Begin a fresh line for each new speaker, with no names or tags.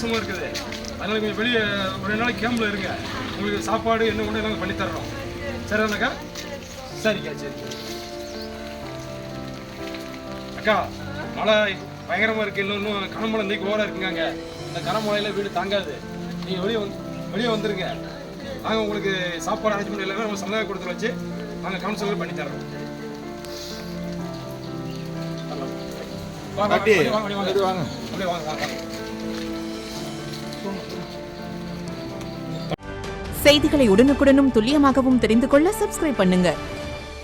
மோசமாக இருக்குது. அதனால் கொஞ்சம் வெளியே ஒரு 2 நாளைக்கு கேம்பில் இருங்க. உங்களுக்கு சாப்பாடு என்ன ஒன்று நாங்கள் பண்ணித்தர்றோம். சரிதானக்கா? சரிக்கா, சரி. அக்கா, மழை பயங்கரமாக இருக்குது. இன்னும் கனமழை இன்றைக்கி ஓரம் இருக்குங்க. இந்த கனமழையில் வீடு தாங்காது. நீங்கள் வெளியே வந்துருங்க. நாங்கள் உங்களுக்கு சாப்பாடு அரேஞ்ச்மெண்ட் எல்லாமே நம்ம சந்தேக கொடுத்து வச்சு நாங்கள் கவுன்சிலர் பண்ணி தரோம்.
செய்திகளை உடனுக்குடனும் துல்லியமாகவும் தெரிந்து கொள்ள சப்ஸ்கிரைப் பண்ணுங்க.